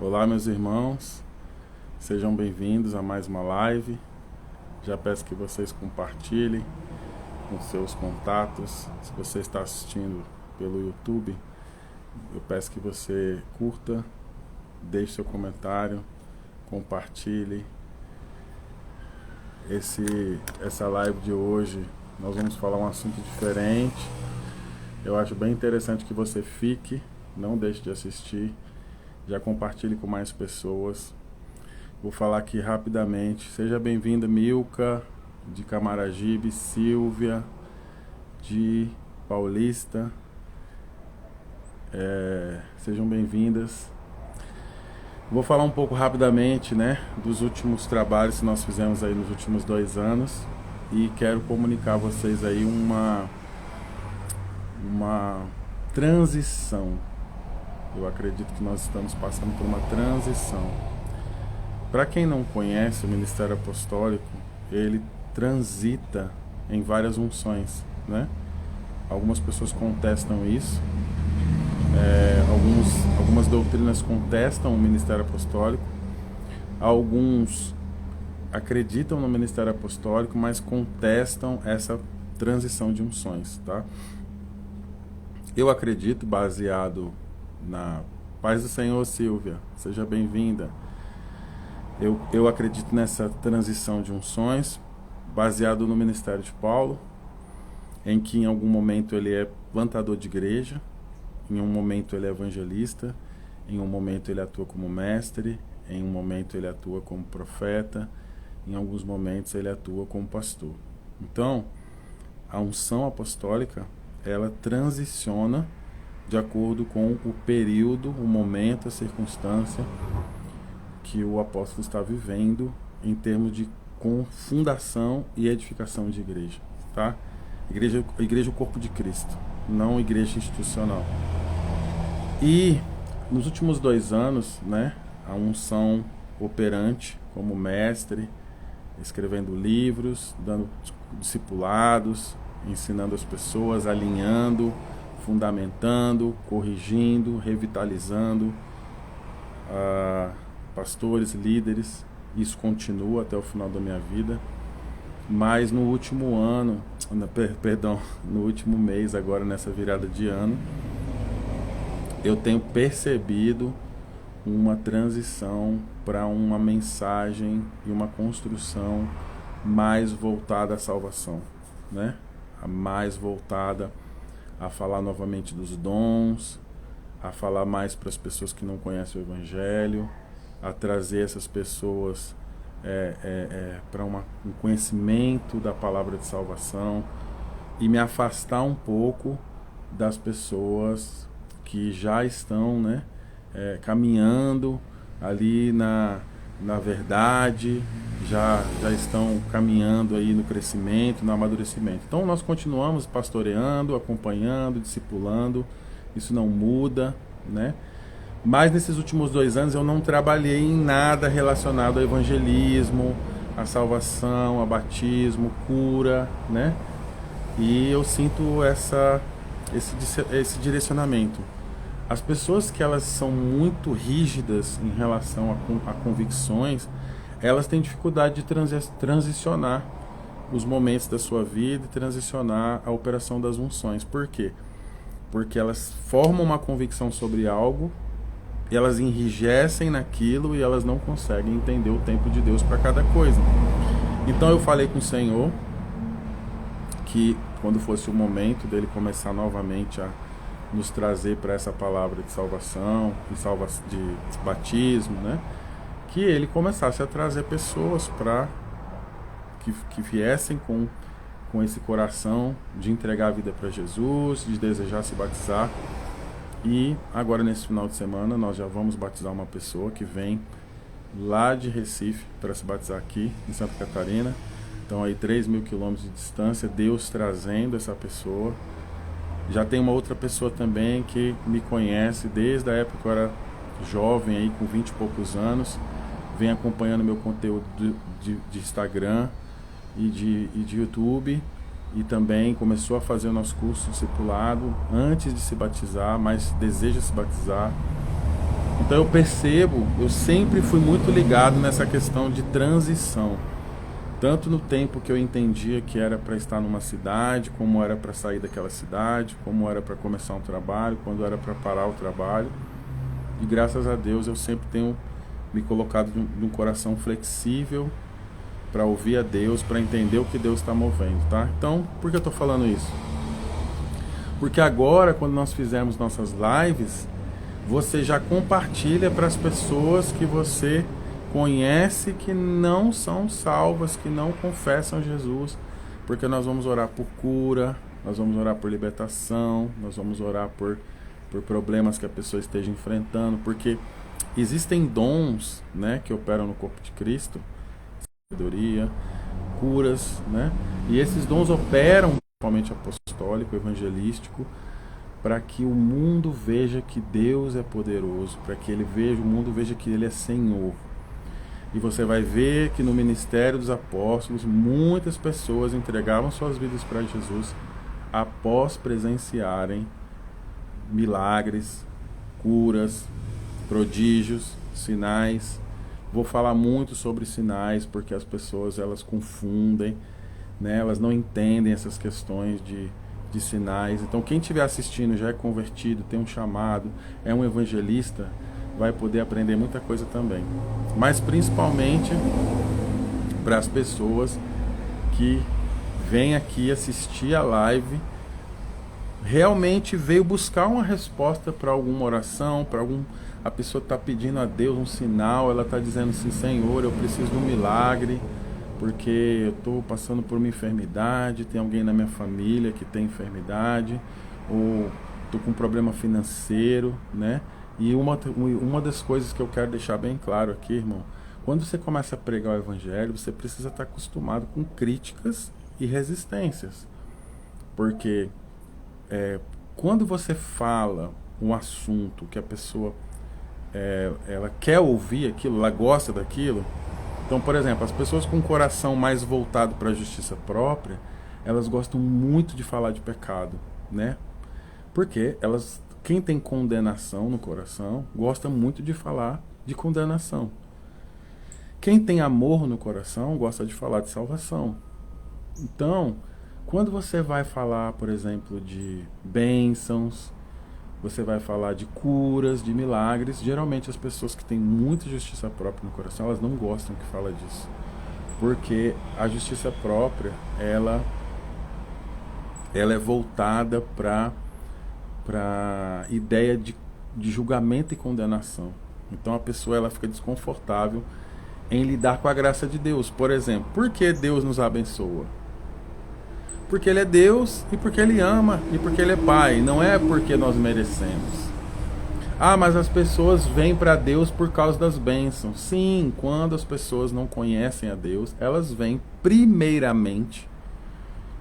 Olá, meus irmãos, sejam bem-vindos a mais uma live. Já peço que vocês compartilhem com seus contatos. Se você está assistindo pelo YouTube, eu peço que você curta, deixe seu comentário, compartilhe. Essa live de hoje nós vamos falar um assunto diferente. Eu acho bem interessante que você fique, não deixe de assistir. Já compartilhe com mais pessoas. Vou falar aqui rapidamente. Seja bem-vinda, Milka, de Camaragibe, Silvia, de Paulista. Sejam bem-vindas. Vou falar um pouco rapidamente, dos últimos trabalhos que nós fizemos aí nos últimos 2 anos. E quero comunicar a vocês aí uma transição. Eu acredito que nós estamos passando por uma transição. Para quem não conhece o Ministério Apostólico, ele transita em várias unções, Algumas pessoas contestam isso. Algumas doutrinas contestam o Ministério Apostólico. Alguns acreditam no Ministério Apostólico, mas contestam essa transição de unções, tá? Eu acredito, baseado na paz do Senhor, Silvia, seja bem-vinda. Eu acredito nessa transição de unções, baseado no ministério de Paulo, em que em algum momento ele é plantador de igreja, em um momento ele é evangelista, em um momento ele atua como mestre, em um momento ele atua como profeta, em alguns momentos ele atua como pastor. Então, a unção apostólica, ela transiciona de acordo com o período, o momento, a circunstância que o apóstolo está vivendo em termos de fundação e edificação de igreja, tá? Igreja é o corpo de Cristo, não igreja institucional. E nos últimos 2 anos, a unção operante como mestre, escrevendo livros, dando discipulados, ensinando as pessoas, alinhando, fundamentando, corrigindo, revitalizando pastores, líderes. Isso continua até o final da minha vida. Mas no último ano, no último mês, agora nessa virada de ano, eu tenho percebido uma transição para uma mensagem e uma construção mais voltada à salvação, mais voltada a falar novamente dos dons, a falar mais para as pessoas que não conhecem o Evangelho, a trazer essas pessoas para um conhecimento da palavra de salvação e me afastar um pouco das pessoas que já estão caminhando ali na verdade, já estão caminhando aí no crescimento, no amadurecimento. Então nós continuamos pastoreando, acompanhando, discipulando, isso não muda, Mas nesses últimos 2 anos eu não trabalhei em nada relacionado ao evangelismo, à salvação, a batismo, cura, E eu sinto esse direcionamento. As pessoas que elas são muito rígidas em relação a convicções, elas têm dificuldade de transicionar os momentos da sua vida e transicionar a operação das unções. Por quê? Porque elas formam uma convicção sobre algo, e elas enrijecem naquilo e elas não conseguem entender o tempo de Deus para cada coisa. Então eu falei com o Senhor que quando fosse o momento dele começar novamente a nos trazer para essa palavra de salvação, de batismo, que ele começasse a trazer pessoas para que viessem com esse coração de entregar a vida para Jesus, de desejar se batizar. E agora nesse final de semana nós já vamos batizar uma pessoa que vem lá de Recife para se batizar aqui em Santa Catarina. Então aí 3.000 quilômetros de distância, Deus trazendo essa pessoa. Já tem uma outra pessoa também que me conhece desde a época que eu era jovem, aí com 20 e poucos anos, vem acompanhando meu conteúdo de Instagram e de YouTube, e também começou a fazer o nosso curso discipulado antes de se batizar, mas deseja se batizar. Então eu percebo, eu sempre fui muito ligado nessa questão de transição. Tanto no tempo que eu entendia que era para estar numa cidade, como era para sair daquela cidade, como era para começar um trabalho, quando era para parar o trabalho. E graças a Deus eu sempre tenho me colocado de um coração flexível para ouvir a Deus, para entender o que Deus está movendo, tá? Então, por que eu estou falando isso? Porque agora, quando nós fizermos nossas lives, você já compartilha para as pessoas que você conhece que não são salvas, que não confessam Jesus, porque nós vamos orar por cura, nós vamos orar por libertação, nós vamos orar por problemas que a pessoa esteja enfrentando, porque existem dons, né, que operam no corpo de Cristo, sabedoria, curas, né, e esses dons operam principalmente apostólico, evangelístico, para que o mundo veja que Deus é poderoso, para que o mundo veja que Ele é Senhor. E você vai ver que no ministério dos apóstolos, muitas pessoas entregavam suas vidas para Jesus após presenciarem milagres, curas, prodígios, sinais. Vou falar muito sobre sinais, porque as pessoas elas confundem, né? Elas não entendem essas questões de sinais. Então quem estiver assistindo já é convertido, tem um chamado, é um evangelista, vai poder aprender muita coisa também. Mas principalmente para as pessoas que vêm aqui assistir a live, realmente veio buscar uma resposta para alguma oração, a pessoa está pedindo a Deus um sinal, ela está dizendo assim, Senhor, eu preciso de um milagre, porque eu estou passando por uma enfermidade, tem alguém na minha família que tem enfermidade, ou estou com um problema financeiro, né? E uma das coisas que eu quero deixar bem claro aqui, irmão, quando você começa a pregar o evangelho, você precisa estar acostumado com críticas e resistências. Porque quando você fala um assunto que a pessoa ela quer ouvir aquilo, ela gosta daquilo. Então, por exemplo, as pessoas com o coração mais voltado para a justiça própria, elas gostam muito de falar de pecado, né? Porque quem tem condenação no coração, gosta muito de falar de condenação. Quem tem amor no coração, gosta de falar de salvação. Então, quando você vai falar, por exemplo, de bênçãos, você vai falar de curas, de milagres, geralmente as pessoas que têm muita justiça própria no coração, elas não gostam que fala disso. Porque a justiça própria, ela é voltada para ideia de julgamento e condenação. Então a pessoa ela fica desconfortável em lidar com a graça de Deus. Por exemplo, por que Deus nos abençoa? Porque Ele é Deus e porque Ele ama e porque Ele é Pai. Não é porque nós merecemos. Ah, mas as pessoas vêm para Deus por causa das bênçãos. Sim, quando as pessoas não conhecem a Deus, elas vêm primeiramente.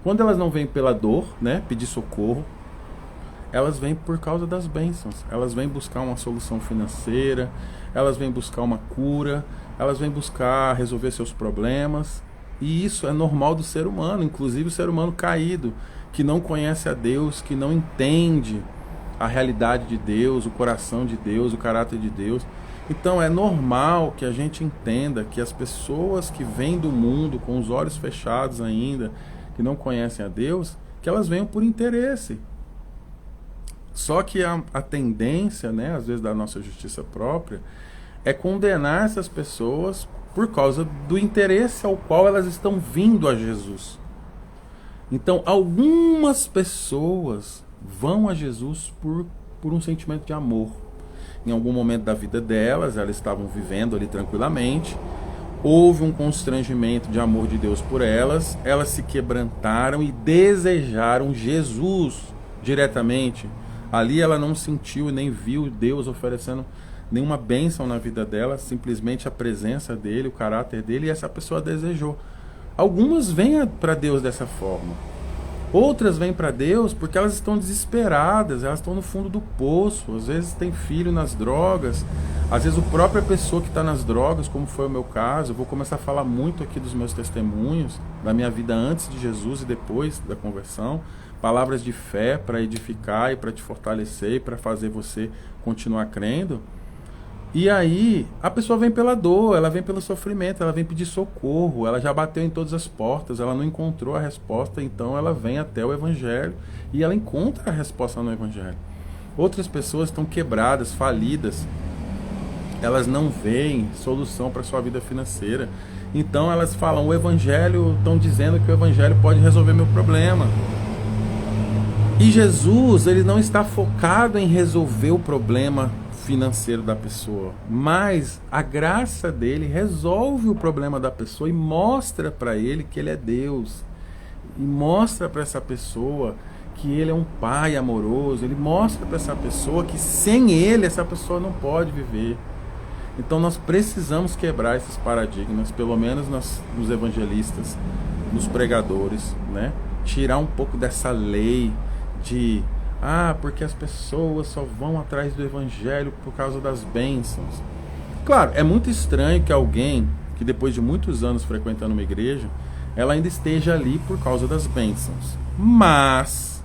Quando elas não vêm pela dor, né, pedir socorro, elas vêm por causa das bênçãos. Elas vêm buscar uma solução financeira, elas vêm buscar uma cura, elas vêm buscar resolver seus problemas. E isso é normal do ser humano, inclusive o ser humano caído, que não conhece a Deus, que não entende a realidade de Deus, o coração de Deus, o caráter de Deus. Então é normal que a gente entenda que as pessoas que vêm do mundo com os olhos fechados ainda, que não conhecem a Deus, que elas venham por interesse. Só que a tendência, né, às vezes da nossa justiça própria, é condenar essas pessoas por causa do interesse ao qual elas estão vindo a Jesus. Então, algumas pessoas vão a Jesus por um sentimento de amor. Em algum momento da vida delas, elas estavam vivendo ali tranquilamente, houve um constrangimento de amor de Deus por elas, elas se quebrantaram e desejaram Jesus diretamente. Ali ela não sentiu e nem viu Deus oferecendo nenhuma bênção na vida dela, simplesmente a presença dele, o caráter dele, e essa pessoa desejou. Algumas vêm para Deus dessa forma. Outras vêm para Deus porque elas estão desesperadas, elas estão no fundo do poço, às vezes tem filho nas drogas, às vezes a própria pessoa que está nas drogas, como foi o meu caso. Eu vou começar a falar muito aqui dos meus testemunhos, da minha vida antes de Jesus e depois da conversão, palavras de fé para edificar e para te fortalecer e para fazer você continuar crendo. E aí, a pessoa vem pela dor, ela vem pelo sofrimento, ela vem pedir socorro, ela já bateu em todas as portas, ela não encontrou a resposta, então ela vem até o Evangelho e ela encontra a resposta no Evangelho. Outras pessoas estão quebradas, falidas, elas não veem solução para a sua vida financeira. Então elas falam, o Evangelho, estão dizendo que o Evangelho pode resolver meu problema. E Jesus, ele não está focado em resolver o problema financeiro da pessoa, mas a graça dele resolve o problema da pessoa e mostra para ele que ele é Deus. E mostra para essa pessoa que ele é um pai amoroso, ele mostra para essa pessoa que sem ele essa pessoa não pode viver. Então nós precisamos quebrar esses paradigmas, pelo menos nos evangelistas, nos pregadores, né? Tirar um pouco dessa lei de porque as pessoas só vão atrás do evangelho por causa das bênçãos. Claro, é muito estranho que alguém que depois de muitos anos frequentando uma igreja, ela ainda esteja ali por causa das bênçãos. Mas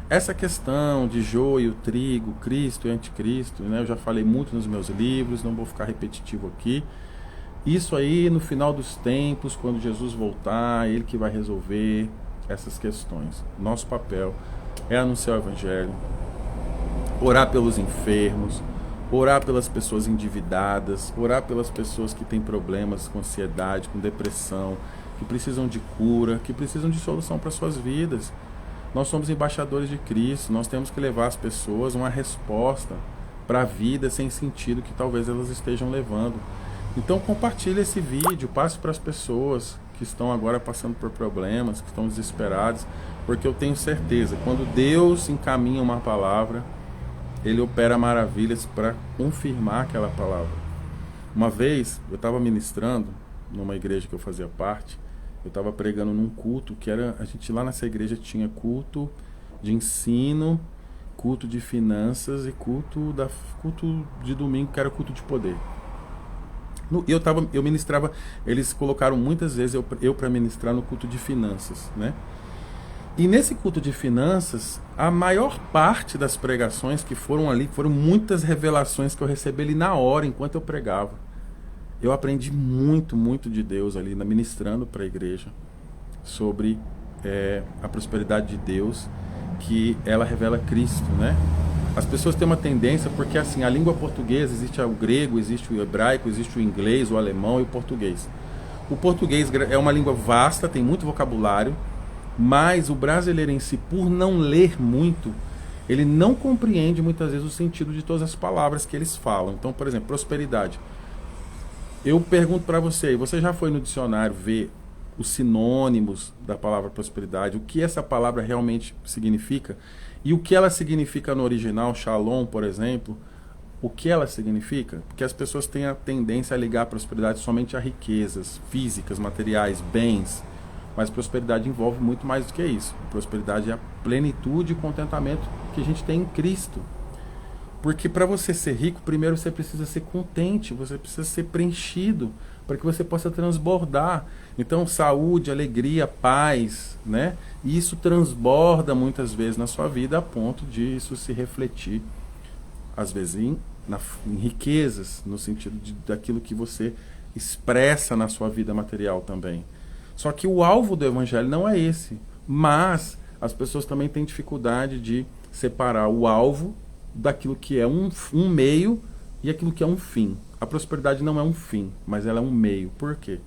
essa questão de joio, trigo, Cristo e anticristo, né, eu já falei muito nos meus livros, não vou ficar repetitivo aqui. Isso aí no final dos tempos, quando Jesus voltar, ele que vai resolver essas questões. Nosso papel é anunciar o Evangelho, orar pelos enfermos, orar pelas pessoas endividadas, orar pelas pessoas que têm problemas com ansiedade, com depressão, que precisam de cura, que precisam de solução para suas vidas. Nós somos embaixadores de Cristo, nós temos que levar às pessoas uma resposta para a vida sem sentido que talvez elas estejam levando. Então compartilhe esse vídeo, passe para as pessoas que estão agora passando por problemas, que estão desesperados, porque eu tenho certeza, quando Deus encaminha uma palavra, ele opera maravilhas para confirmar aquela palavra. Uma vez, eu estava ministrando numa igreja que eu fazia parte, eu estava pregando num culto, que era, a gente lá nessa igreja tinha culto de ensino, culto de finanças e culto de domingo, que era culto de poder. Eu ministrava, eles colocaram muitas vezes eu para ministrar no culto de finanças, né? E nesse culto de finanças, a maior parte das pregações que foram ali, foram muitas revelações que eu recebi ali na hora, enquanto eu pregava. Eu aprendi muito, muito de Deus ali, ministrando para a igreja, sobre a prosperidade de Deus, que ela revela Cristo, né? As pessoas têm uma tendência, porque assim, a língua portuguesa, existe o grego, existe o hebraico, existe o inglês, o alemão e o português. O português é uma língua vasta, tem muito vocabulário, mas o brasileiro em si, por não ler muito, ele não compreende muitas vezes o sentido de todas as palavras que eles falam. Então, por exemplo, prosperidade. Eu pergunto para você já foi no dicionário ver os sinônimos da palavra prosperidade, o que essa palavra realmente significa? E o que ela significa no original, shalom, por exemplo, o que ela significa? Porque as pessoas têm a tendência a ligar a prosperidade somente a riquezas físicas, materiais, bens, mas prosperidade envolve muito mais do que isso. Prosperidade é a plenitude e contentamento que a gente tem em Cristo. Porque para você ser rico, primeiro você precisa ser contente, você precisa ser preenchido, para que você possa transbordar. Então, saúde, alegria, paz, né? E isso transborda muitas vezes na sua vida, a ponto de isso se refletir, às vezes, em riquezas, no sentido daquilo que você expressa na sua vida material também. Só que o alvo do Evangelho não é esse, mas as pessoas também têm dificuldade de separar o alvo daquilo que é um meio e aquilo que é um fim. A prosperidade não é um fim, mas ela é um meio. Por quê?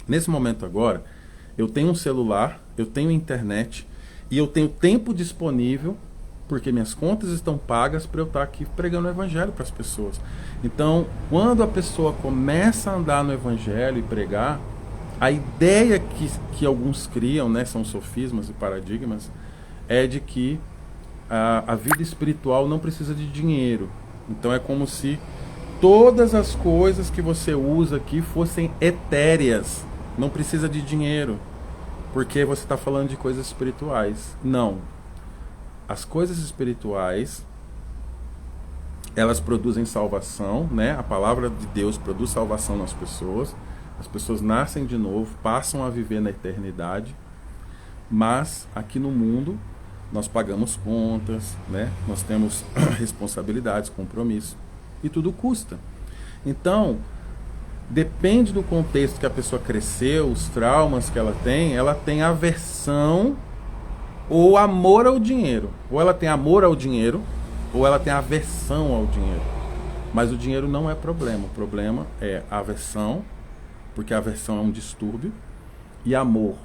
Nesse momento agora, eu tenho um celular, eu tenho internet e eu tenho tempo disponível, porque minhas contas estão pagas para eu estar aqui pregando o Evangelho para as pessoas. Então, quando a pessoa começa a andar no Evangelho e pregar, a ideia que alguns criam, né, são sofismas e paradigmas, é de que a vida espiritual não precisa de dinheiro. Então é como se todas as coisas que você usa aqui fossem etéreas. Não precisa de dinheiro, porque você está falando de coisas espirituais. Não. As coisas espirituais, elas produzem salvação, né? A palavra de Deus produz salvação nas pessoas. As pessoas nascem de novo, passam a viver na eternidade. Mas aqui no mundo nós pagamos contas, né? Nós temos responsabilidades, compromissos. e tudo custa. Então, depende do contexto que a pessoa cresceu, os traumas que ela tem aversão ou amor ao dinheiro. Ou ela tem amor ao dinheiro, ou ela tem aversão ao dinheiro. Mas o dinheiro não é problema. O problema é a aversão, porque a aversão é um distúrbio, e amor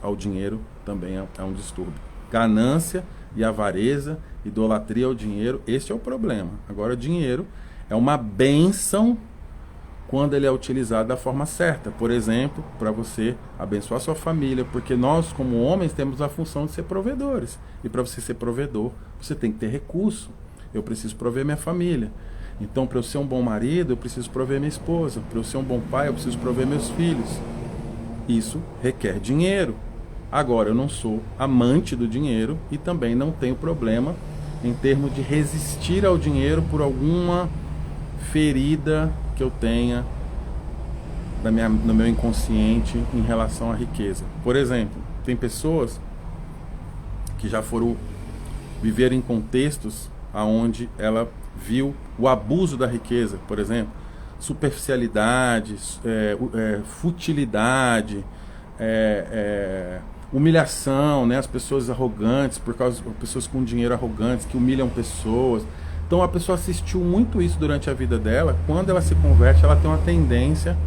ao dinheiro também é um distúrbio. Ganância e avareza, idolatria ao dinheiro, esse é o problema. Agora, o dinheiro é uma bênção quando ele é utilizado da forma certa. Por exemplo, para você abençoar sua família, porque nós, como homens, temos a função de ser provedores. E para você ser provedor, você tem que ter recurso. Eu preciso prover minha família. Então, para eu ser um bom marido, eu preciso prover minha esposa. Para eu ser um bom pai, eu preciso prover meus filhos. Isso requer dinheiro. Agora, eu não sou amante do dinheiro e também não tenho problema em termos de resistir ao dinheiro por alguma ferida que eu tenha no meu inconsciente em relação à riqueza. Por exemplo, tem pessoas que já foram viver em contextos onde ela viu o abuso da riqueza, por exemplo, superficialidade, futilidade, humilhação, né? As pessoas arrogantes, pessoas com dinheiro arrogantes que humilham pessoas. Então a pessoa assistiu muito isso durante a vida dela. Quando ela se converte, ela tem uma tendência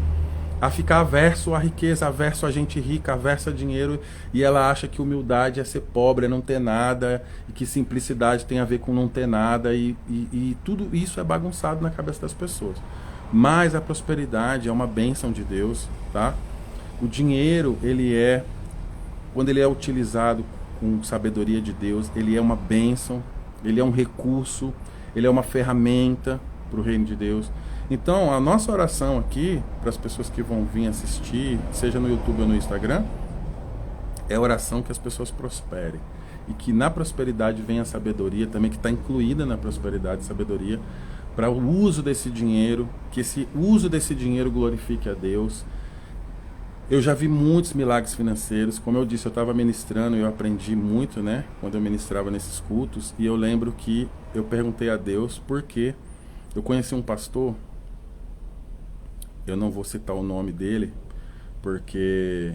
a ficar averso à riqueza, averso a gente rica, averso a dinheiro, e ela acha que humildade é ser pobre, é não ter nada, e que simplicidade tem a ver com não ter nada, e tudo isso é bagunçado na cabeça das pessoas. Mas a prosperidade é uma bênção de Deus, tá? O dinheiro, quando ele é utilizado com sabedoria de Deus, ele é uma bênção, ele é um recurso, ele é uma ferramenta para o reino de Deus. Então, a nossa oração aqui, para as pessoas que vão vir assistir, seja no YouTube ou no Instagram, é a oração que as pessoas prosperem. E que na prosperidade venha a sabedoria também, que está incluída na prosperidade e sabedoria, para o uso desse dinheiro, que esse uso desse dinheiro glorifique a Deus. Eu já vi muitos milagres financeiros. Como eu disse, eu estava ministrando e eu aprendi muito, né? Quando eu ministrava nesses cultos. E eu lembro que eu perguntei a Deus por quê. Eu conheci um pastor, eu não vou citar o nome dele, porque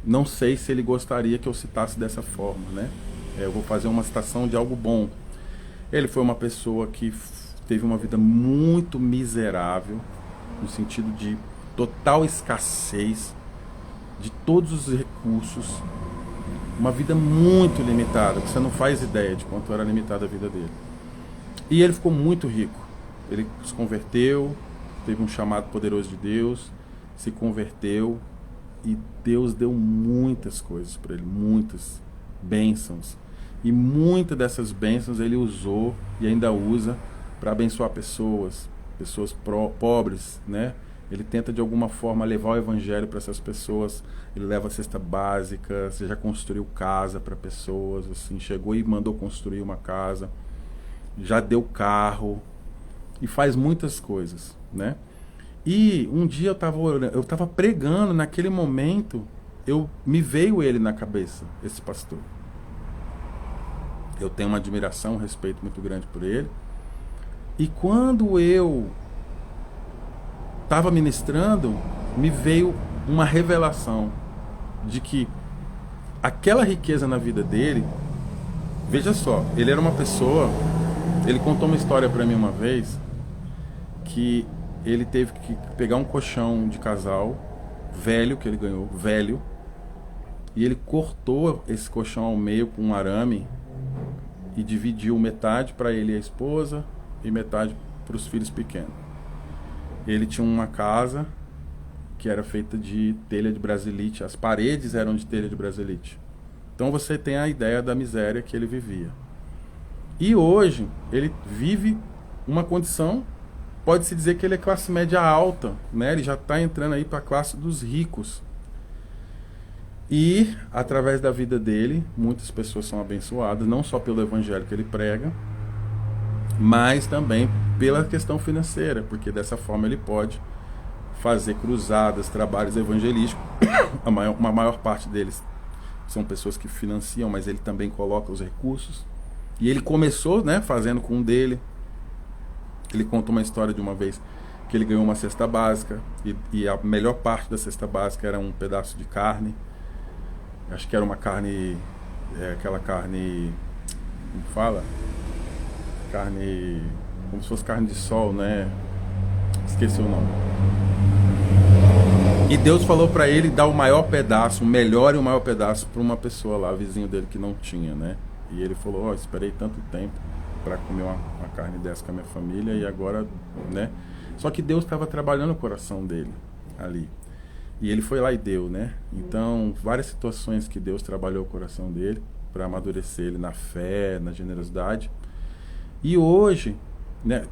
não sei se ele gostaria que eu citasse dessa forma, né? Eu vou fazer uma citação de algo bom. Ele foi uma pessoa que teve uma vida muito miserável, no sentido de total escassez de todos os recursos, uma vida muito limitada, você não faz ideia de quanto era limitada a vida dele. E ele ficou muito rico. Ele se converteu, teve um chamado poderoso de Deus, se converteu e Deus deu muitas coisas para ele, muitas bênçãos. E muitas dessas bênçãos ele usou e ainda usa para abençoar pessoas pobres, né? Ele tenta de alguma forma levar o evangelho para essas pessoas. Ele leva a cesta básica, você já construiu casa para pessoas, assim, chegou e mandou construir uma casa, já deu carro e faz muitas coisas, né? E um dia eu estava pregando, naquele momento me veio ele na cabeça, esse pastor. Eu tenho uma admiração, um respeito muito grande por ele. E quando eu estava ministrando, me veio uma revelação de que aquela riqueza na vida dele, veja só, ele era uma pessoa, ele contou uma história para mim uma vez, que ele teve que pegar um colchão de casal, velho, que ele ganhou, velho, e ele cortou esse colchão ao meio com um arame e dividiu metade para ele e a esposa e metade para os filhos pequenos. Ele tinha uma casa que era feita de telha de brasilite, as paredes eram de telha de brasilite. Então você tem a ideia da miséria que ele vivia. E hoje ele vive uma condição, pode-se dizer que ele é classe média alta, né? Ele já está entrando aí para a classe dos ricos. E através da vida dele, muitas pessoas são abençoadas, não só pelo evangelho que ele prega, mas também pela questão financeira, porque dessa forma ele pode fazer cruzadas, trabalhos evangelísticos. Uma maior parte deles são pessoas que financiam, mas ele também coloca os recursos. E ele começou, né, fazendo com um dele. Ele conta uma história de uma vez que ele ganhou uma cesta básica e a melhor parte da cesta básica era um pedaço de carne. Acho que era uma carne, aquela carne, como fala? Carne, como se fosse carne de sol, né? Esqueci o nome. E Deus falou para ele dar o maior pedaço, o melhor e o maior pedaço para uma pessoa lá, vizinho dele que não tinha, né? E ele falou, ó, esperei tanto tempo para comer uma carne dessa com a minha família e agora, né? Só que Deus estava trabalhando o coração dele ali. E ele foi lá e deu, né? Então, várias situações que Deus trabalhou o coração dele para amadurecer ele na fé, na generosidade. E hoje, né,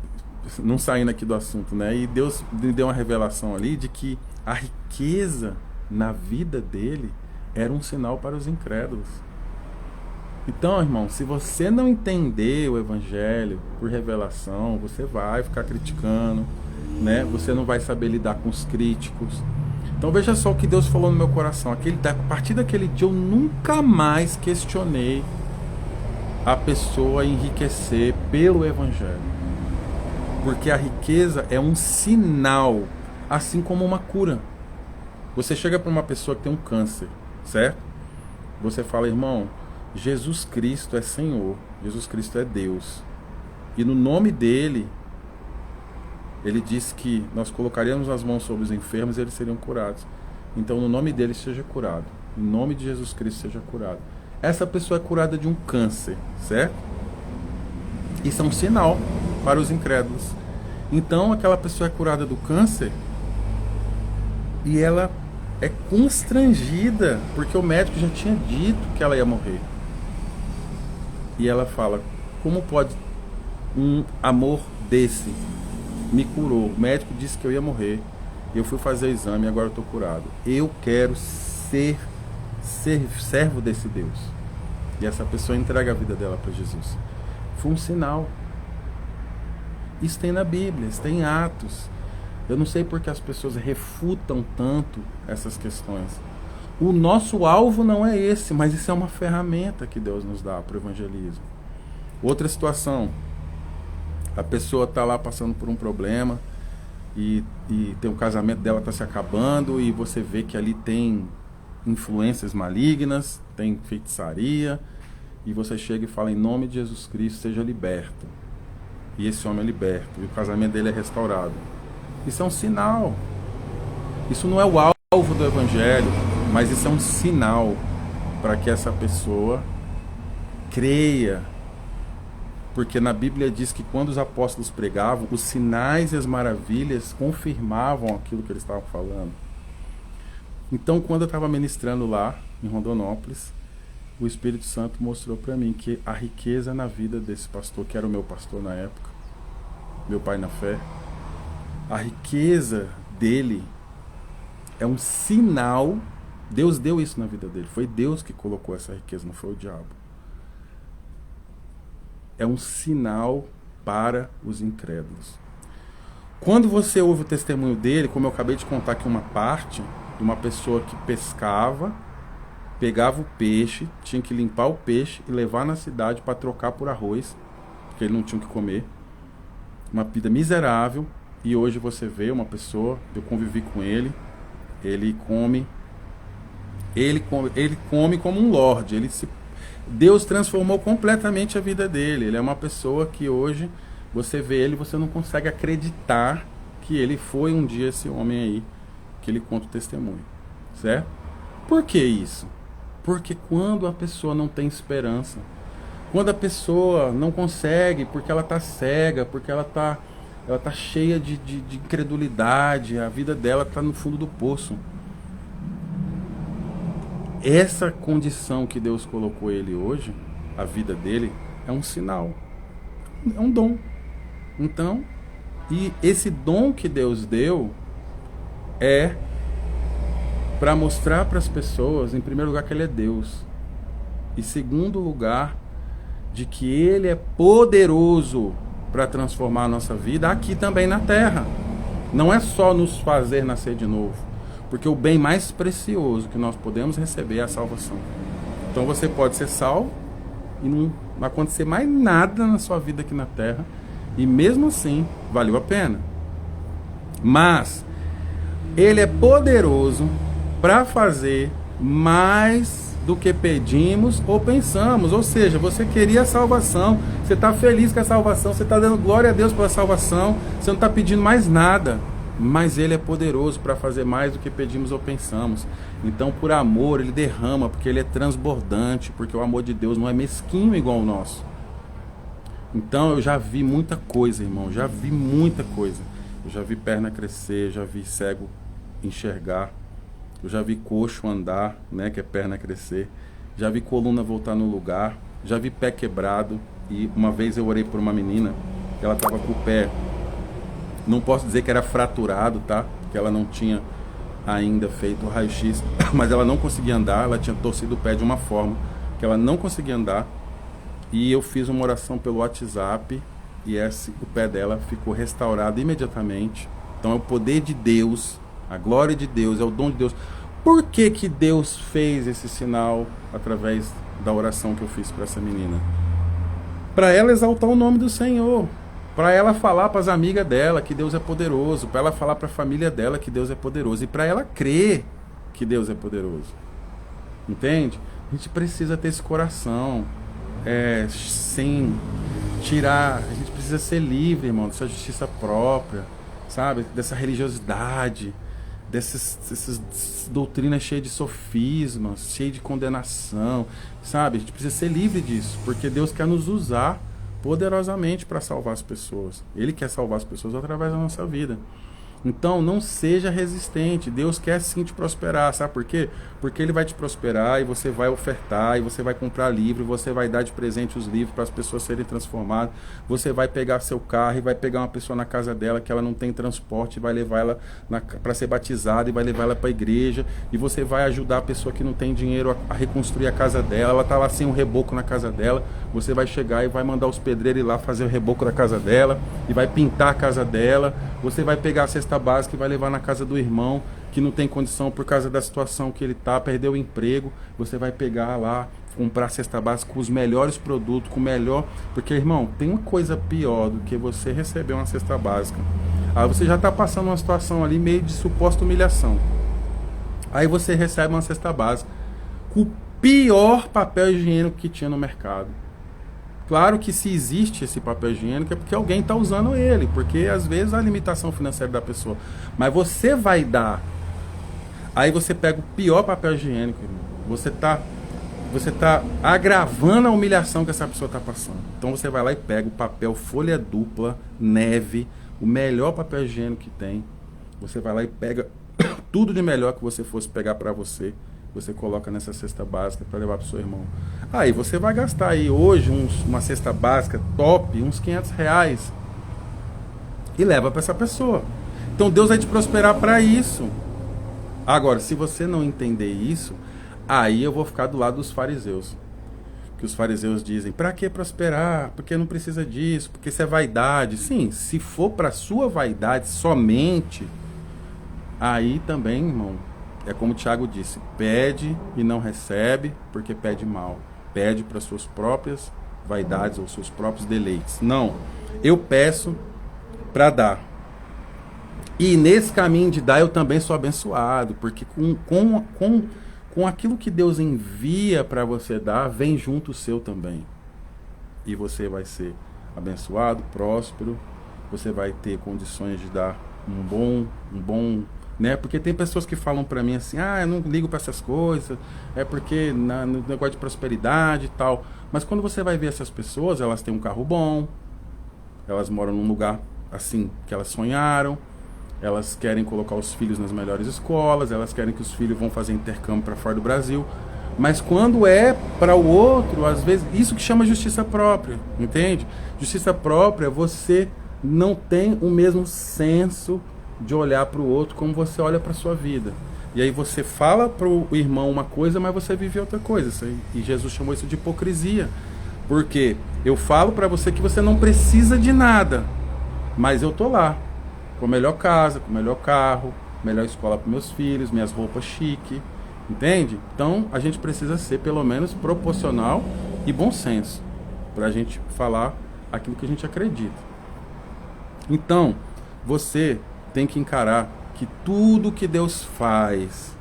não saindo aqui do assunto, né? E Deus me deu uma revelação ali de que a riqueza na vida dele era um sinal para os incrédulos. Então, irmão, se você não entender o evangelho por revelação, você vai ficar criticando, né? Você não vai saber lidar com os críticos. Então veja só o que Deus falou no meu coração. A partir daquele dia eu nunca mais questionei a pessoa enriquecer pelo evangelho. Porque a riqueza é um sinal, assim como uma cura. Você chega para uma pessoa que tem um câncer, certo? Você fala, irmão, Jesus Cristo é Senhor, Jesus Cristo é Deus. E no nome dele, ele disse que nós colocaríamos as mãos sobre os enfermos e eles seriam curados. Então, no nome dele, seja curado. Em nome de Jesus Cristo, seja curado. Essa pessoa é curada de um câncer, certo? Isso é um sinal para os incrédulos. Então, aquela pessoa é curada do câncer e ela é constrangida, porque o médico já tinha dito que ela ia morrer. E ela fala, como pode um amor desse me curou? O médico disse que eu ia morrer. Eu fui fazer o exame e agora eu estou curado. Eu quero ser servo desse Deus. E essa pessoa entrega a vida dela para Jesus. Foi um sinal. Isso tem na Bíblia, isso tem em Atos. Eu não sei porque as pessoas refutam tanto essas questões. O nosso alvo não é esse, mas isso é uma ferramenta que Deus nos dá para o evangelismo. Outra situação. A pessoa está lá passando por um problema e tem o casamento dela está se acabando e você vê que ali tem influências malignas, tem feitiçaria, e você chega e fala, em nome de Jesus Cristo, seja liberto. E esse homem é liberto, e o casamento dele é restaurado. Isso é um sinal. Isso não é o alvo do evangelho, mas isso é um sinal para que essa pessoa creia. Porque na Bíblia diz que quando os apóstolos pregavam, os sinais e as maravilhas confirmavam aquilo que eles estavam falando. Então, quando eu estava ministrando lá, em Rondonópolis, o Espírito Santo mostrou para mim que a riqueza na vida desse pastor, que era o meu pastor na época, meu pai na fé, a riqueza dele é um sinal. Deus deu isso na vida dele. Foi Deus que colocou essa riqueza, não foi o diabo. É um sinal para os incrédulos. Quando você ouve o testemunho dele, como eu acabei de contar aqui uma parte, de uma pessoa que pescava, pegava o peixe, tinha que limpar o peixe e levar na cidade para trocar por arroz, porque ele não tinha o que comer. Uma vida miserável. E hoje você vê uma pessoa, eu convivi com ele, ele come como um lorde. Deus transformou completamente a vida dele. Ele é uma pessoa que hoje você vê ele, você não consegue acreditar que ele foi um dia esse homem aí, que ele conta o testemunho, certo? Por que isso? Porque quando a pessoa não tem esperança, quando a pessoa não consegue, porque ela está cega, porque ela tá cheia de incredulidade, a vida dela está no fundo do poço. Essa condição que Deus colocou ele hoje, a vida dele, é um sinal, é um dom. Então, e esse dom que Deus deu é para mostrar para as pessoas, em primeiro lugar, que ele é Deus, e segundo lugar, de que ele é poderoso para transformar a nossa vida aqui também na terra. Não é só nos fazer nascer de novo, porque o bem mais precioso que nós podemos receber é a salvação. Então você pode ser salvo e não acontecer mais nada na sua vida aqui na terra, E mesmo assim, valeu a pena. Mas ele é poderoso para fazer mais do que pedimos ou pensamos. Ou seja, você queria a salvação, você está feliz com a salvação, você está dando glória a Deus pela salvação, você não está pedindo mais nada. Mas ele é poderoso para fazer mais do que pedimos ou pensamos. Então, por amor, ele derrama, porque ele é transbordante, porque o amor de Deus não é mesquinho igual o nosso. Então, eu já vi muita coisa, irmão, já vi muita coisa. Eu já vi perna crescer, já vi cego enxergar, eu já vi coxo andar, né, que é perna crescer, já vi coluna voltar no lugar, já vi pé quebrado. E uma vez eu orei por uma menina, ela estava com o pé, não posso dizer que era fraturado, tá? Porque ela não tinha ainda feito o raio-x, mas ela não conseguia andar, ela tinha torcido o pé de uma forma que ela não conseguia andar. E eu fiz uma oração pelo WhatsApp e o pé dela ficou restaurado imediatamente. Então é o poder de Deus, a glória de Deus, é o dom de Deus. Por que que Deus fez esse sinal através da oração que eu fiz para essa menina? Para ela exaltar o nome do Senhor. Para ela falar para as amigas dela que Deus é poderoso, para ela falar para a família dela que Deus é poderoso e para ela crer que Deus é poderoso. Entende? A gente precisa ter esse coração, sem tirar, a gente precisa ser livre, irmão, dessa justiça própria, sabe? Dessa religiosidade, dessas doutrinas cheias de sofismas, cheias de condenação, sabe? A gente precisa ser livre disso, porque Deus quer nos usar poderosamente para salvar as pessoas. Ele quer salvar as pessoas através da nossa vida. Então não seja resistente. Deus quer sim te prosperar. Sabe por quê? Porque Ele vai te prosperar e você vai ofertar, e você vai comprar livro, e você vai dar de presente os livros para as pessoas serem transformadas. Você vai pegar seu carro e vai pegar uma pessoa na casa dela que ela não tem transporte e vai levar ela para ser batizada e vai levar ela para a igreja. E você vai ajudar a pessoa que não tem dinheiro a reconstruir a casa dela. Ela está lá sem um reboco na casa dela. Você vai chegar e vai mandar os pedreiros ir lá fazer o reboco da casa dela e vai pintar a casa dela. Você vai pegar a cesta básica e vai levar na casa do irmão que não tem condição por causa da situação que ele tá, perdeu o emprego. Você vai pegar lá, comprar a cesta básica com os melhores produtos, com o melhor, porque, irmão, tem uma coisa pior do que você receber uma cesta básica. Aí você já tá passando uma situação ali meio de suposta humilhação. Aí você recebe uma cesta básica com o pior papel higiênico que tinha no mercado. Claro que se existe esse papel higiênico é porque alguém está usando ele, porque às vezes a limitação financeira da pessoa. Mas você vai dar. Aí você pega o pior papel higiênico, irmão. Você tá agravando a humilhação que essa pessoa está passando. Então você vai lá e pega o papel folha dupla, neve, o melhor papel higiênico que tem. Você vai lá e pega tudo de melhor que você fosse pegar para você. Você coloca nessa cesta básica para levar para o seu irmão. Aí você vai gastar aí hoje uma cesta básica top, uns R$500, e leva para essa pessoa. Então Deus vai te prosperar para isso. Agora, se você não entender isso, aí eu vou ficar do lado dos fariseus. Que os fariseus dizem, para que prosperar? Porque não precisa disso, porque isso é vaidade. Sim, se for para sua vaidade somente, aí também, irmão, é como o Tiago disse, pede e não recebe, porque pede mal. Pede para suas próprias vaidades ou seus próprios deleites. Não, eu peço para dar. E nesse caminho de dar eu também sou abençoado, porque com aquilo que Deus envia para você dar, vem junto o seu também. E você vai ser abençoado, próspero, você vai ter condições de dar um bom, né? Porque tem pessoas que falam para mim assim, eu não ligo para essas coisas, é porque no negócio de prosperidade e tal. Mas quando você vai ver essas pessoas, elas têm um carro bom, elas moram num lugar assim que elas sonharam, elas querem colocar os filhos nas melhores escolas, elas querem que os filhos vão fazer intercâmbio para fora do Brasil. Mas quando é para o outro, às vezes, isso que chama justiça própria, entende? Justiça própria, você não tem o mesmo senso de olhar para o outro como você olha para a sua vida. E aí você fala para o irmão uma coisa, mas você vive outra coisa. E Jesus chamou isso de hipocrisia. Porque eu falo para você que você não precisa de nada, mas eu tô lá, com a melhor casa, com o melhor carro, melhor escola para meus filhos, minhas roupas chique, entende? Então a gente precisa ser pelo menos proporcional e bom senso para a gente falar aquilo que a gente acredita. Então, você tem que encarar que tudo que Deus faz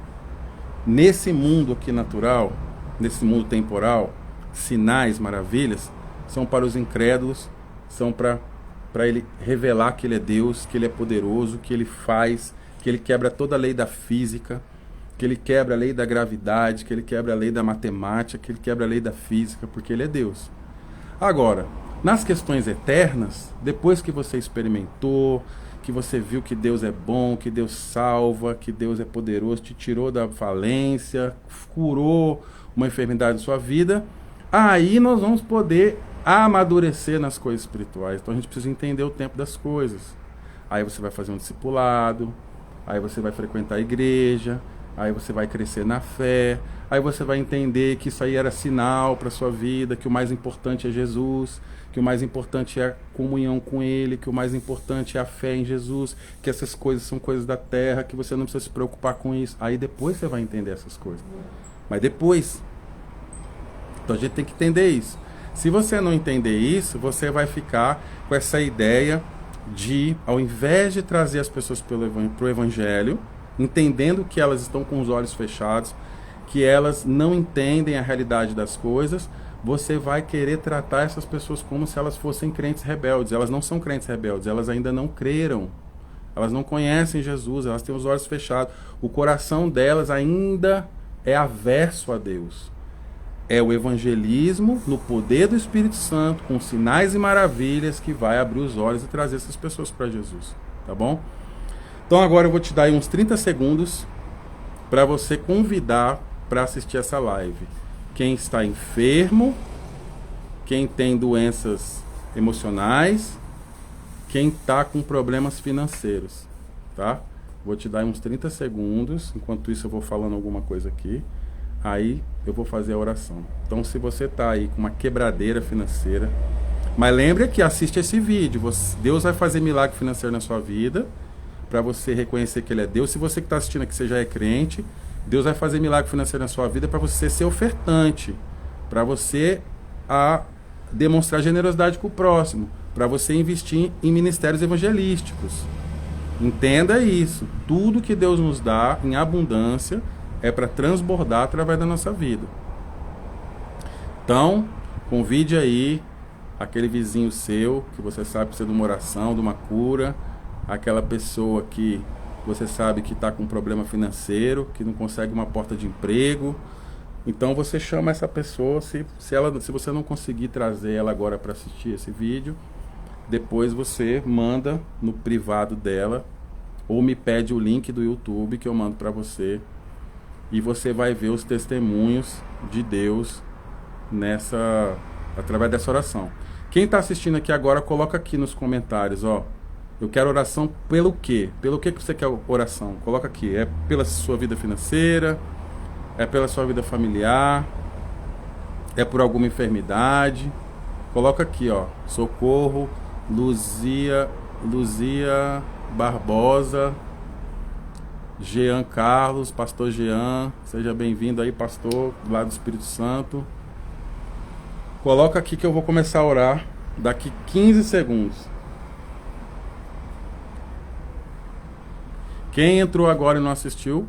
nesse mundo aqui natural, nesse mundo temporal, sinais, maravilhas, são para os incrédulos, são para ele revelar que ele é Deus, que ele é poderoso, que ele faz, que ele quebra toda a lei da física, que ele quebra a lei da gravidade, que ele quebra a lei da matemática, que ele quebra a lei da física, porque ele é Deus. Agora, nas questões eternas, depois que você experimentou, que você viu que Deus é bom, que Deus salva, que Deus é poderoso, te tirou da falência, curou uma enfermidade da sua vida, aí nós vamos poder amadurecer nas coisas espirituais. Então a gente precisa entender o tempo das coisas. Aí você vai fazer um discipulado, aí você vai frequentar a igreja, aí você vai crescer na fé, aí você vai entender que isso aí era sinal para a sua vida, que o mais importante é Jesus, que o mais importante é a comunhão com Ele, que o mais importante é a fé em Jesus, que essas coisas são coisas da terra, que você não precisa se preocupar com isso. Aí depois você vai entender essas coisas. Mas depois. Então a gente tem que entender isso. Se você não entender isso, você vai ficar com essa ideia de, ao invés de trazer as pessoas para o Evangelho, entendendo que elas estão com os olhos fechados, que elas não entendem a realidade das coisas, você vai querer tratar essas pessoas como se elas fossem crentes rebeldes. Elas não são crentes rebeldes, elas ainda não creram. Elas não conhecem Jesus, elas têm os olhos fechados. O coração delas ainda é averso a Deus. É o evangelismo no poder do Espírito Santo, com sinais e maravilhas, que vai abrir os olhos e trazer essas pessoas para Jesus. Tá bom? Então agora eu vou te dar aí uns 30 segundos para você convidar para assistir essa live. Quem está enfermo, quem tem doenças emocionais, quem está com problemas financeiros, tá? Vou te dar uns 30 segundos, enquanto isso eu vou falando alguma coisa aqui, aí eu vou fazer a oração. Então se você está aí com uma quebradeira financeira, mas lembre que assiste esse vídeo, Deus vai fazer milagre financeiro na sua vida, para você reconhecer que Ele é Deus. Se você que está assistindo aqui, você já é crente, Deus vai fazer milagre financeiro na sua vida para você ser ofertante, para você demonstrar generosidade com o próximo, para você investir em ministérios evangelísticos. Entenda isso. Tudo que Deus nos dá em abundância é para transbordar através da nossa vida. Então, convide aí aquele vizinho seu, que você sabe que precisa de uma oração, de uma cura, aquela pessoa que você sabe que está com um problema financeiro, que não consegue uma porta de emprego. Então você chama essa pessoa, se você não conseguir trazer ela agora para assistir esse vídeo, depois você manda no privado dela, ou me pede o link do YouTube que eu mando para você, e você vai ver os testemunhos de Deus através dessa oração. Quem está assistindo aqui agora, coloca aqui nos comentários, ó. Eu quero oração pelo quê? Pelo que você quer oração? Coloca aqui. É pela sua vida financeira? É pela sua vida familiar? É por alguma enfermidade? Coloca aqui, ó. Socorro, Luzia Barbosa, Jean Carlos, pastor Jean. Seja bem-vindo aí, pastor, lá do Espírito Santo. Coloca aqui que eu vou começar a orar daqui 15 segundos. Quem entrou agora e não assistiu,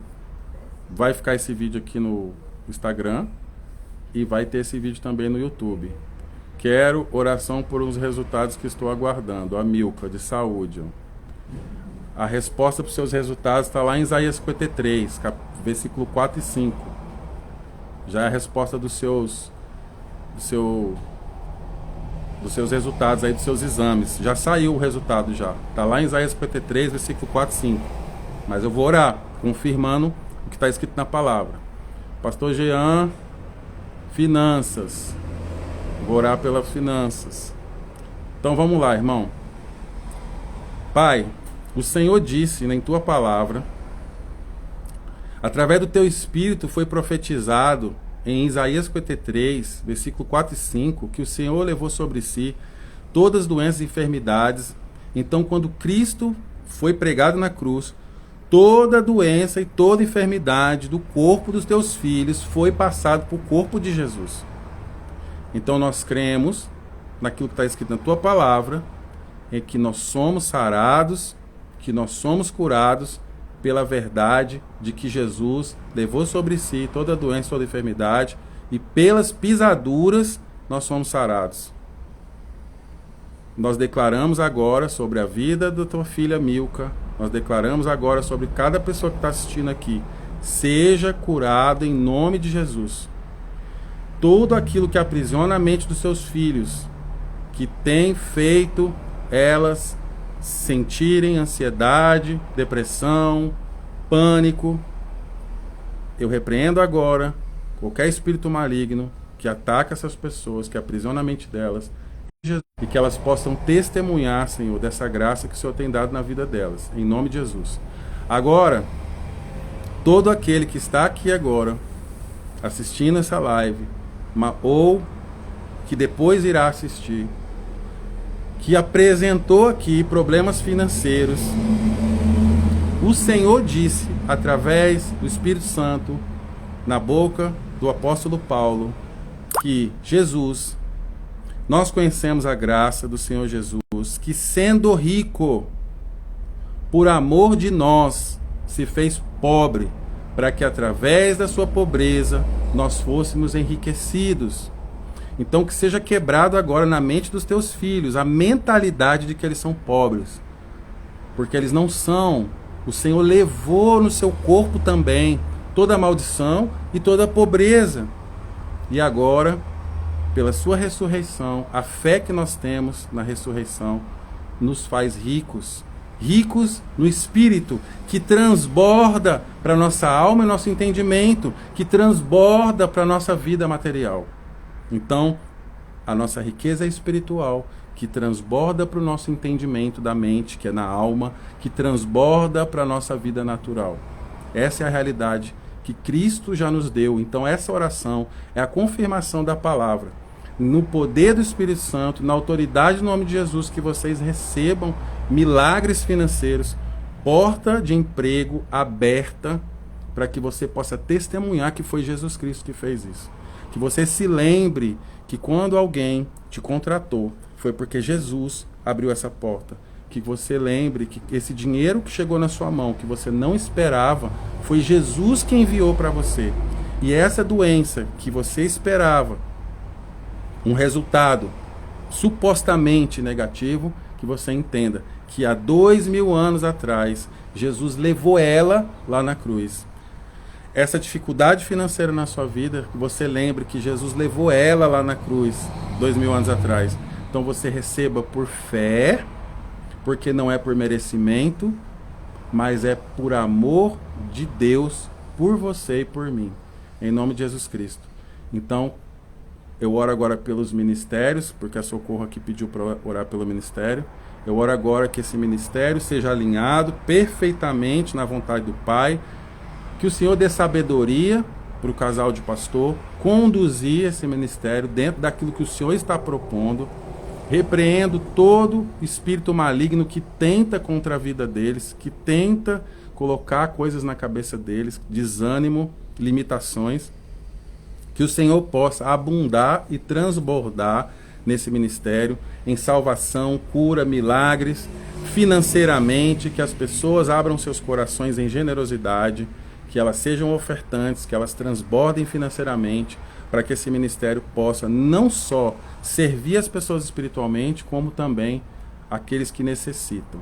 vai ficar esse vídeo aqui no Instagram e vai ter esse vídeo também no YouTube. Quero oração por uns resultados que estou aguardando. A Milka, de saúde. A resposta para os seus resultados está lá em Isaías 53, versículo 4 e 5. Já é a resposta dos seus resultados aí, dos seus exames. Já saiu o resultado já. Está lá em Isaías 53, versículo 4 e 5. Mas eu vou orar, confirmando o que está escrito na palavra. Pastor Jean, finanças. Vou orar pelas finanças. Então vamos lá, irmão. Pai, o Senhor disse em tua palavra, através do teu Espírito foi profetizado em Isaías 53, versículo 4 e 5, que o Senhor levou sobre si todas as doenças e enfermidades. Então, quando Cristo foi pregado na cruz, toda doença e toda enfermidade do corpo dos teus filhos foi passado para o corpo de Jesus. Então nós cremos naquilo que está escrito na tua palavra, é que nós somos sarados, que nós somos curados pela verdade de que Jesus levou sobre si toda a doença, toda a enfermidade, e pelas pisaduras nós somos sarados. Nós declaramos agora sobre a vida da tua filha Milka, nós declaramos agora sobre cada pessoa que está assistindo aqui, seja curado em nome de Jesus. Tudo aquilo que aprisiona a mente dos seus filhos, que tem feito elas sentirem ansiedade, depressão, pânico, eu repreendo agora qualquer espírito maligno que ataca essas pessoas, que aprisiona a mente delas, e que elas possam testemunhar, Senhor, dessa graça que o Senhor tem dado na vida delas, em nome de Jesus. Agora, todo aquele que está aqui agora, assistindo essa live, ou que depois irá assistir, que apresentou aqui problemas financeiros, o Senhor disse, através do Espírito Santo, na boca do apóstolo Paulo, que Jesus, nós conhecemos a graça do Senhor Jesus, que sendo rico, por amor de nós, se fez pobre, para que através da sua pobreza nós fôssemos enriquecidos. Então que seja quebrado agora na mente dos teus filhos a mentalidade de que eles são pobres, porque eles não são. O Senhor levou no seu corpo também toda a maldição e toda a pobreza. E agora, pela sua ressurreição, a fé que nós temos na ressurreição nos faz ricos. Ricos no Espírito, que transborda para nossa alma e nosso entendimento, que transborda para nossa vida material. Então, a nossa riqueza é espiritual, que transborda para o nosso entendimento da mente, que é na alma, que transborda para a nossa vida natural. Essa é a realidade que Cristo já nos deu. Então, essa oração é a confirmação da palavra. No poder do Espírito Santo, na autoridade do nome de Jesus, que vocês recebam milagres financeiros, porta de emprego aberta, para que você possa testemunhar que foi Jesus Cristo que fez isso. Que você se lembre que quando alguém te contratou, foi porque Jesus abriu essa porta. Que você lembre que esse dinheiro que chegou na sua mão, que você não esperava, foi Jesus que enviou para você. E essa doença que você esperava, um resultado supostamente negativo, que você entenda que há 2000 anos atrás, Jesus levou ela lá na cruz. Essa dificuldade financeira na sua vida, que você lembre que Jesus levou ela lá na cruz 2000 anos atrás. Então você receba por fé, porque não é por merecimento, mas é por amor de Deus, por você e por mim, em nome de Jesus Cristo. Então, eu oro agora pelos ministérios, porque a Socorro aqui pediu para orar pelo ministério. Eu oro agora que esse ministério seja alinhado perfeitamente na vontade do Pai, que o Senhor dê sabedoria para o casal de pastor, conduzir esse ministério dentro daquilo que o Senhor está propondo. Repreendo todo espírito maligno que tenta contra a vida deles, que tenta colocar coisas na cabeça deles, desânimo, limitações. Que o Senhor possa abundar e transbordar nesse ministério, em salvação, cura, milagres, financeiramente, que as pessoas abram seus corações em generosidade, que elas sejam ofertantes, que elas transbordem financeiramente, para que esse ministério possa não só servir as pessoas espiritualmente, como também aqueles que necessitam.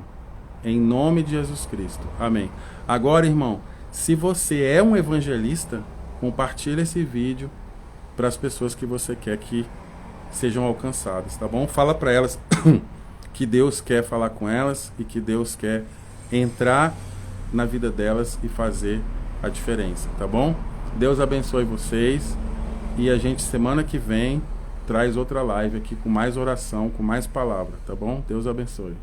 Em nome de Jesus Cristo. Amém. Agora, irmão, se você é um evangelista, compartilhe esse vídeo para as pessoas que você quer que sejam alcançadas, tá bom? Fala para elas que Deus quer falar com elas e que Deus quer entrar na vida delas e fazer a diferença, tá bom? Deus abençoe vocês e a gente semana que vem traz outra live aqui com mais oração, com mais palavra, tá bom? Deus abençoe.